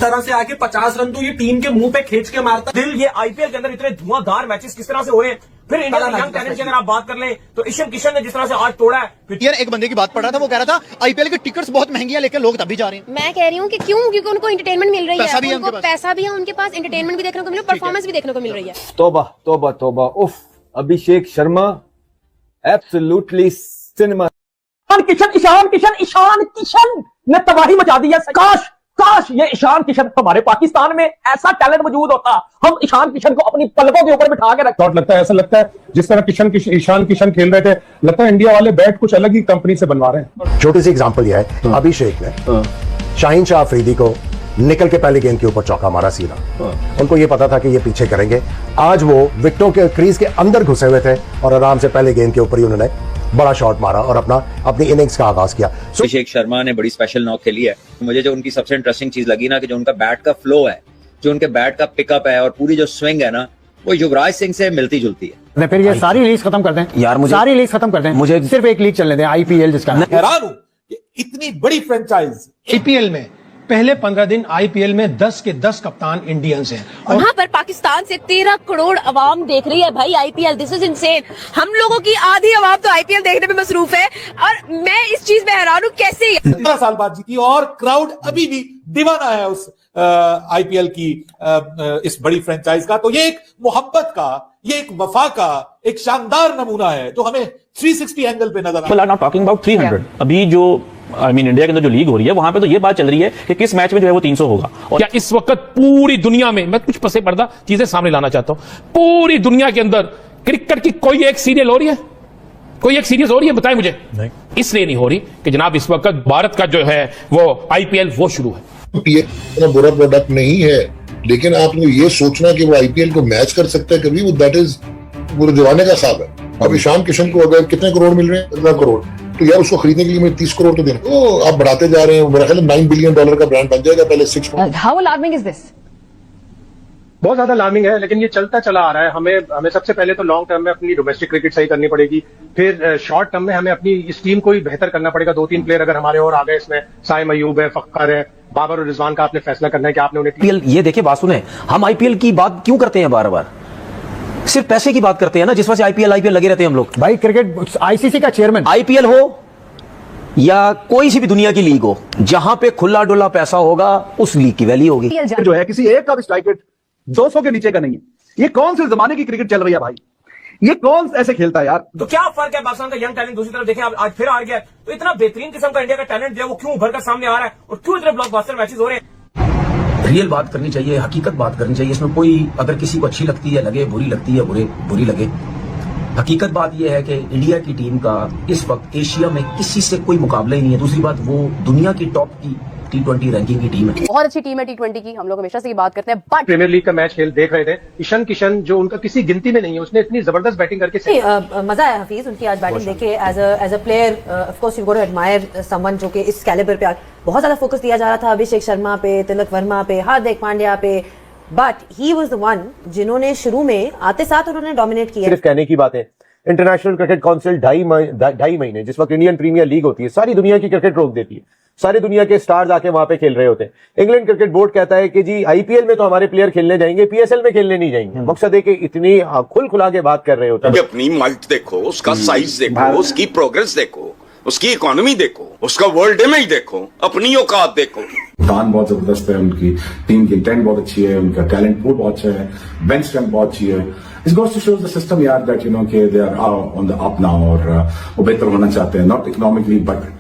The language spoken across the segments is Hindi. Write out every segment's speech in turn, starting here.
तरह से आके 50 रन तो ये टीम के मुंह पे खींच के मारता दिल। ये आईपीएल के अंदर इतने धुआंधार मैचेस किस तरह से हो रहे हैं। फिर इंडिया के यंग टैलेंट की अगर आप बात कर लें तो ईशान किशन ने जिस तरह से आज तोड़ा है। यार एक बंदे की बात पढ़ रहा था, वो कह रहा था आईपीएल की टिकट्स बहुत महंगी है लेकिन लोग तब भी जा रहे हैं। मैं कह रही हूँ कि क्यों, क्योंकि उनको एंटरटेनमेंट मिल रही है, पैसा भी है उनके पापास एंटरटेनमेंट भी देखने को मिल रहा है, परफॉर्मेंस भी देखने को मिल रही है। तौबा तौबा तौबा, उफ, अभिषेक शर्मा एब्सोल्युटली सिनेमा। ईशान किशन ने तबाही मचा दी है। काश ये ईशान किशन हमारे पाकिस्तान में ऐसा टैलेंट मौजूद होता, हम ईशान किशन को अपनी पलकों के ऊपर बिठा के रखते। लगता है ऐसा लगता है जिस तरह ईशान किशन खेल रहे थे, लगता है इंडिया वाले बैट कुछ अलग ही कंपनी से बनवा रहे हैं। छोटी सी एग्जांपल यह है, अभिषेक ने शाहीन शाह अफरीदी को निकल के पहले गेंद के ऊपर चौका मारा सीधा। उनको ये पता था कि ये पीछे करेंगे। आज वो विकेटों के क्रीज के अंदर घुसे हुए थे और आराम से पहले गेंद के ऊपर ही उन्होंने बड़ा शॉट मारा और अपनी इनिंग्स का आगाज किया। अभिषेक शर्मा ने बड़ी स्पेशल नॉक खेली है। मुझे जो उनकी सबसे इंटरेस्टिंग चीज लगी ना, कि जो उनका बैट का फ्लो है, जो उनके बैट का पिकअप है और पूरी जो स्विंग है ना, वो युवराज सिंह से मिलती जुलती है। फिर ये सारी लीग खत्म कर दें यार, मुझे सारी लीग खत्म कर दें, मुझे सिर्फ एक लीग चलने दें, आईपीएल, जिसका हैरान हूं कि इतनी बड़ी फ्रेंचाइज आईपीएल में पहले 15 दिन आईपीएल में 10 के 10 कप्तान इंडियंस हैं। और वहाँ पर पाकिस्तान से 13 करोड़ अवाम देख रही है भाई आईपीएल। This is insane. हम लोगों की आधी अवाम तो आईपीएल देखने में मसरूफ है और मैं इस चीज में हैरान हूँ कैसे 15 साल बाद जीती और क्राउड अभी भी दीवाना है उस आईपीएल की इस बड़ी फ्रेंचाइज का। तो ये एक मोहब्बत का, ये एक वफा का एक शानदार नमूना है जो हमें 360 एंगल पे नजर आता है। Not talking about 300। अभी जो इंडिया के अंदर जो लीग हो रही है वहां पे तो ये बात चल रही है कि किस मैच में जो है वो 300 होगा। और क्या इस वक्त पूरी दुनिया में, मैं कुछ पसे पर्दा चीजें सामने लाना चाहता हूं, पूरी दुनिया के अंदर क्रिकेट की कोई एक सीरियल हो रही है, कोई एक सीरीज हो रही है? बताएं मुझे। नहीं, इसलिए नहीं हो रही कि जनाब इस वक्त भारत का जो है वो आईपीएल वो शुरू है। ये इतना बुरा प्रोडक्ट नहीं है, लेकिन आपने ये सोचना कि वो आईपीएल को मैच कर सकता है कभी, वो दैट इज पूरे जमाने का साहब है। अब ईशान किशन को अगर कितने करोड़ मिल रहे हैं, 15 करोड़, तो यार उसको खरीदने के लिए मुझे 30 करोड़ तो देना। तो आप बढ़ाते जा रहे हैं, मेरा ख्याल है $9 बिलियन का ब्रांड बन जाएगा। पहले 6। How alarming is this? बहुत ज्यादा अलार्मिंग है, लेकिन ये चलता चला आ रहा है। हमें सबसे पहले तो लॉन्ग टर्म में अपनी डोमेस्टिक क्रिकेट सही करनी पड़ेगी, फिर शॉर्ट टर्म में हमें अपनी इस टीम को ही बेहतर करना पड़ेगा। 2-3 प्लेयर अगर हमारे और आ गए, इसमें साइम अयूब है, फक्कर है, बाबर और रिजवान का आपने फैसला करना है कि आपने उन्हें। ये देखिए बात सुने, हम आईपीएल की बात क्यों करते हैं बार बार? सिर्फ पैसे की बात करते हैं ना, जिस वजह से आईपीएल लगे रहते हैं हम लोग। भाई क्रिकेट आईसीसी का चेयरमैन, आईपीएल हो या कोई सी भी दुनिया की लीग हो, जहां पे खुला डुला पैसा होगा उस लीग की वैल्यू होगी। जो है किसी एक का भी स्ट्राइक रेट 200 के नीचे का नहीं है। ये कौन से जमाने की क्रिकेट चल रही है भाई? ये कौन ऐसे खेलता है यार? तो क्या फर्क है पाकिस्तान का यंग टैलेंट? दूसरी तरफ देखें आज फिर आ गया, तो इतना बेहतरीन किस्म का इंडिया का टैलेंट जो है वो क्यों उभर कर सामने आ रहा है और क्यों इतने ब्लॉकबस्टर मैचेस हो रहे हैं? रियल बात करनी चाहिए, हकीकत बात करनी चाहिए। इसमें कोई अगर किसी को अच्छी लगती है लगे, बुरी लगती है बुरी लगे। हकीकत बात यह है कि इंडिया की टीम का इस वक्त एशिया में किसी से कोई मुकाबला ही नहीं है। दूसरी बात, वो दुनिया की टॉप की T20 रैंकिंग की टीम है, बहुत अच्छी टीम है T20 की, हम लोग हमेशा से ये बात करते हैं। बट प्रीमियर लीग का मैच देख रहे थे, ईशान किशन जो उनका किसी गिनती में नहीं है, उसने इतनी जबरदस्त बैटिंग करके मजा आया हफीज उनकी आज बैटिंग देखे। As a player of course you got to admire someone जो कि इस कैलिबर पे बहुत ज्यादा फोकस दिया जा रहा था अभिषेक शर्मा पे, तिलक वर्मा पे, हार्दिक पांड्या पे, but he was the one जिन्होंने शुरू में आते साथ उन्होंने डोमिनेट किया। सिर्फ कहने की बात है, इंटरनेशनल क्रिकेट काउंसिल 2.5 महीने, जिस वक्त इंडियन प्रीमियर लीग होती है, सारी दुनिया की क्रिकेट रोक देती है। सारी दुनिया के स्टार्स आके वहां पे खेल रहे होते हैं। इंग्लैंड क्रिकेट बोर्ड कहता है कि जी आईपीएल में तो हमारे प्लेयर खेलने जाएंगे, पीएसएल में खेलने नहीं जाएंगे। मकसद है कि इतनी खुला के बात कर रहे होते हैं। अपनी माइट देखो, उसका साइज देखो, उसकी प्रोग्रेस देखो, उसकी इकोनॉमी देखो, उसका वर्ल्ड इमेज देखो, अपनी औकात देखो। दान बहुत जबरदस्त है, उनकी टीम की इंटेंट बहुत अच्छी है, उनका टैलेंट पूल बहुत अच्छा है, बेंच स्ट्रेंथ बहुत अच्छी है। It goes to show the system यार that you know कि they are on the up now और वो बेहतर होना चाहते हैं, not economically but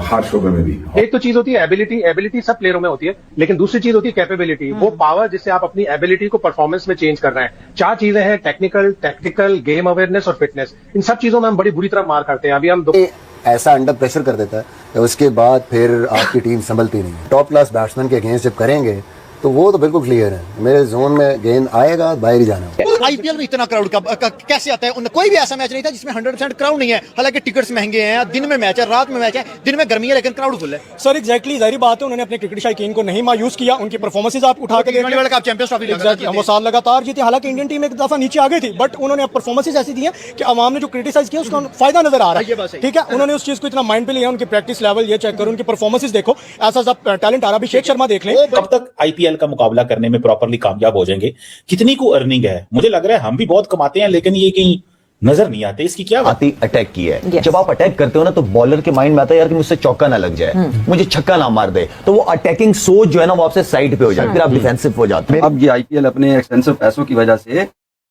हर शोबे में भी। एक तो चीज होती है एबिलिटी सब प्लेयरों में होती है, लेकिन दूसरी चीज होती है कैपेबिलिटी, वो पावर जिससे आप अपनी एबिलिटी को परफॉर्मेंस में चेंज कर रहे हैं। 4 चीजें हैं, टेक्निकल, टैक्टिकल, गेम अवेयरनेस और फिटनेस। इन सब चीजों में हम बड़ी बुरी तरह मार खाते हैं। अभी हम ऐसा अंडर प्रेशर कर देता है, उसके बाद फिर आपकी टीम संभलती नहीं है। टॉप क्लास बैट्समैन के अगेंस्ट जब करेंगे तो वो तो बिल्कुल क्लियर है, मेरे जोन में गेंद आएगा, बाहर ही जाना है। आईपीएल में इतना क्राउड कैसे आता है? कोई भी ऐसा मैच नहीं था जिसमें 100% क्राउड नहीं है। हालांकि टिकट्स महंगे हैं, दिन में मैच है, रात में मैच है, दिन में गर्मी है लेकिन क्राउड फुल है। सर एग्जैक्टली, जाहिर बात है उन्होंने अपने क्रिकेट शायकीन को नहीं मायूस किया। उनकी परफॉर्मेंसेज आप उठा के वर्ल्ड कप चैंपियंस ट्रॉफी हम साल लगातार जीते। हालांकि इंडियन टीम एक दफा नीचे आ गई थी, बट उन्होंने परफॉर्मेंसेज ऐसी दी है कि अवाम ने जो क्रिटिसाइज किया उसका फायदा नजर आ रहा है। ठीक है, उन्होंने उस चीज को इतना माइंड पे लिया। उनकी प्रैक्टिस लेवल ये चेक करो, उनकी परफॉर्मेंसेज देखो, ऐसा सब टैलेंट आ रहा। अभिषेक शर्मा देख लें, कब तक आईपीएल का मुकाबला करने में प्रॉपर्ली कामयाब हो जाएंगे? कितनी को अर्निंग है? मुझे लग रहा है हम भी बहुत कमाते हैं लेकिन ये कहीं नजर नहीं आते। इसकी क्या बात? अटैक की है। जब आप अटैक करते हो ना तो बॉलर के माइंड में आता है यार कि मुझसे चौका ना लग जाए, मुझे छक्का ना मार दे, तो वो अटैकिंग सोच जो है ना वो आपसे साइड पे हो जाती है, फिर आप डिफेंसिव हो जाते हैं। अब ये आईपीएल अपने एक्सपेंसिव पैसों की वजह से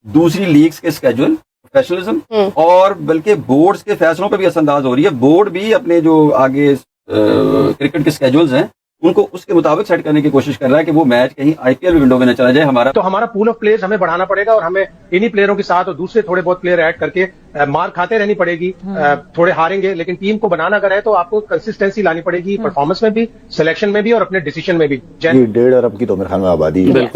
दूसरी लीग्स के स्केड्यूल, प्रोफेशनलिज्म और बल्कि बोर्ड्स के फैसलों पर भी असरअंदाज हो रही है। बोर्ड भी अपने जो आगे क्रिकेट के स्केड्यूल्स हैं उनको उसके मुताबिक सेट करने की कोशिश कर रहा है कि वो मैच कहीं आईपीएल विंडो में न चला जाए। हमारा तो हमारा पूल ऑफ प्लेयर्स हमें बढ़ाना पड़ेगा और हमें इन्हीं प्लेयरों के साथ और दूसरे थोड़े बहुत प्लेयर ऐड करके मार खाते रहनी पड़ेगी। थोड़े हारेंगे लेकिन टीम को बनाना अगर है तो आपको कंसिस्टेंसी लानी पड़ेगी, परफॉर्मेंस में भी, सिलेक्शन में भी और अपने डिसीजन में भी। 1.5 अरब की तो मेरे ख्याल में आबादी है।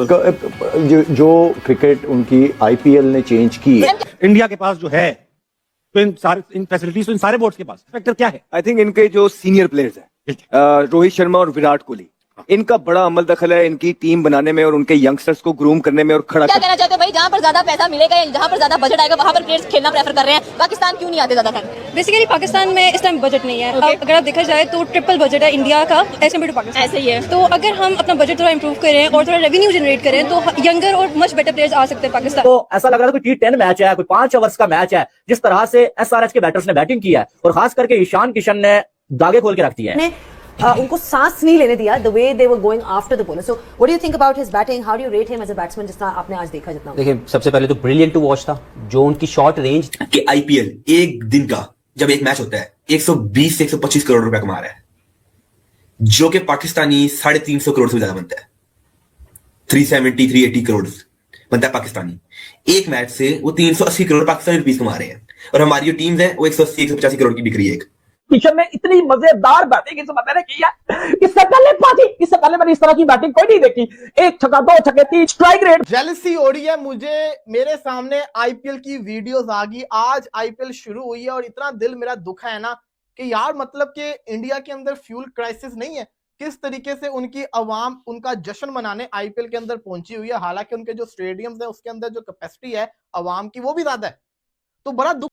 जो क्रिकेट उनकी आईपीएल ने चेंज की, इंडिया के पास जो है तो इन फैसिलिटीज तो इन सारे बोर्ड्स के पास फैक्टर क्या है? आई थिंक इनके जो सीनियर प्लेयर्स हैं रोहित शर्मा और विराट कोहली, इनका बड़ा अमल दखल है इनकी टीम बनाने में और उनके यंगस्टर्स को ग्रूम करने में और खड़ा। क्या कहना चाहते हो भाई, जहाँ पर ज्यादा पैसा मिलेगा या जहाँ पर ज्यादा बजट आएगा वहाँ पर प्लेयर्स खेलना प्रेफर कर रहे हैं? पाकिस्तान क्यों नहीं आते ज्यादा? बेसिकली पाकिस्तान में इस टाइम बजट नहीं है। अगर आप देखा जाए तो ट्रिपल बजट है इंडिया का एज कम्पेयर टू पाकिस्तान। ऐसे ही है। तो अगर हम अपना बजट थोड़ा इंप्रूव करें और थोड़ा रेवेन्यू जनरेट करें तो यंगर और मच बेटर प्लेयर्स आ सकते हैं पाकिस्तान। तो ऐसा लग रहा था कोई T10 मैच है, कोई 5 ओवर्स का मैच है। जिस तरह से एसआरएच के बैटर्स ने बैटिंग की है और खास करके ईशान किशन ने दागे खोल के रख दिए हैं। उनको सांस नहीं लेने दिया, the way they were going after the bowler. So what do you think about his batting? How do you rate him as a batsman? जितना आपने आज देखा जितना? देखिए, सबसे पहले तो ब्रिलियंट टू वॉच था, जो उनकी शॉर्ट रेंज कि आईपीएल एक दिन का जब एक मैच होता है 120 से 125 करोड़ रुपए कमा रहा है, जो कि पाकिस्तानी 350 करोड़ से ज्यादा बनता है। 370-380 करोड़ बनता है पाकिस्तानी। एक मैच से वो 380 करोड़ पाकिस्तानी रुपीस कमा रहे हैं और हमारी जो टीम्स हैं वो 180-185 करोड़ की बिक रही है। एक किशन ने इतनी मजेदार बैटिंग इस बंदे ने की है, इससे पहले मैंने इस तरह की बैटिंग कोई नहीं देखी। एक छक्का, 2 छक्के, 3 स्ट्राइक रेट। जेलसी हो रही है मुझे, मेरे सामने आईपीएल की वीडियोस आ गई। आज आईपीएल शुरू हुई है और इतना दिल मेरा दुखा है ना कि यार मतलब कि इंडिया के अंदर फ्यूल क्राइसिस नहीं है। किस तरीके से उनकी अवाम उनका जश्न मनाने आईपीएल के अंदर पहुंची हुई है, हालांकि उनके जो स्टेडियम्स है उसके अंदर जो कैपेसिटी है अवाम की वो भी ज्यादा है। तो बड़ा दुख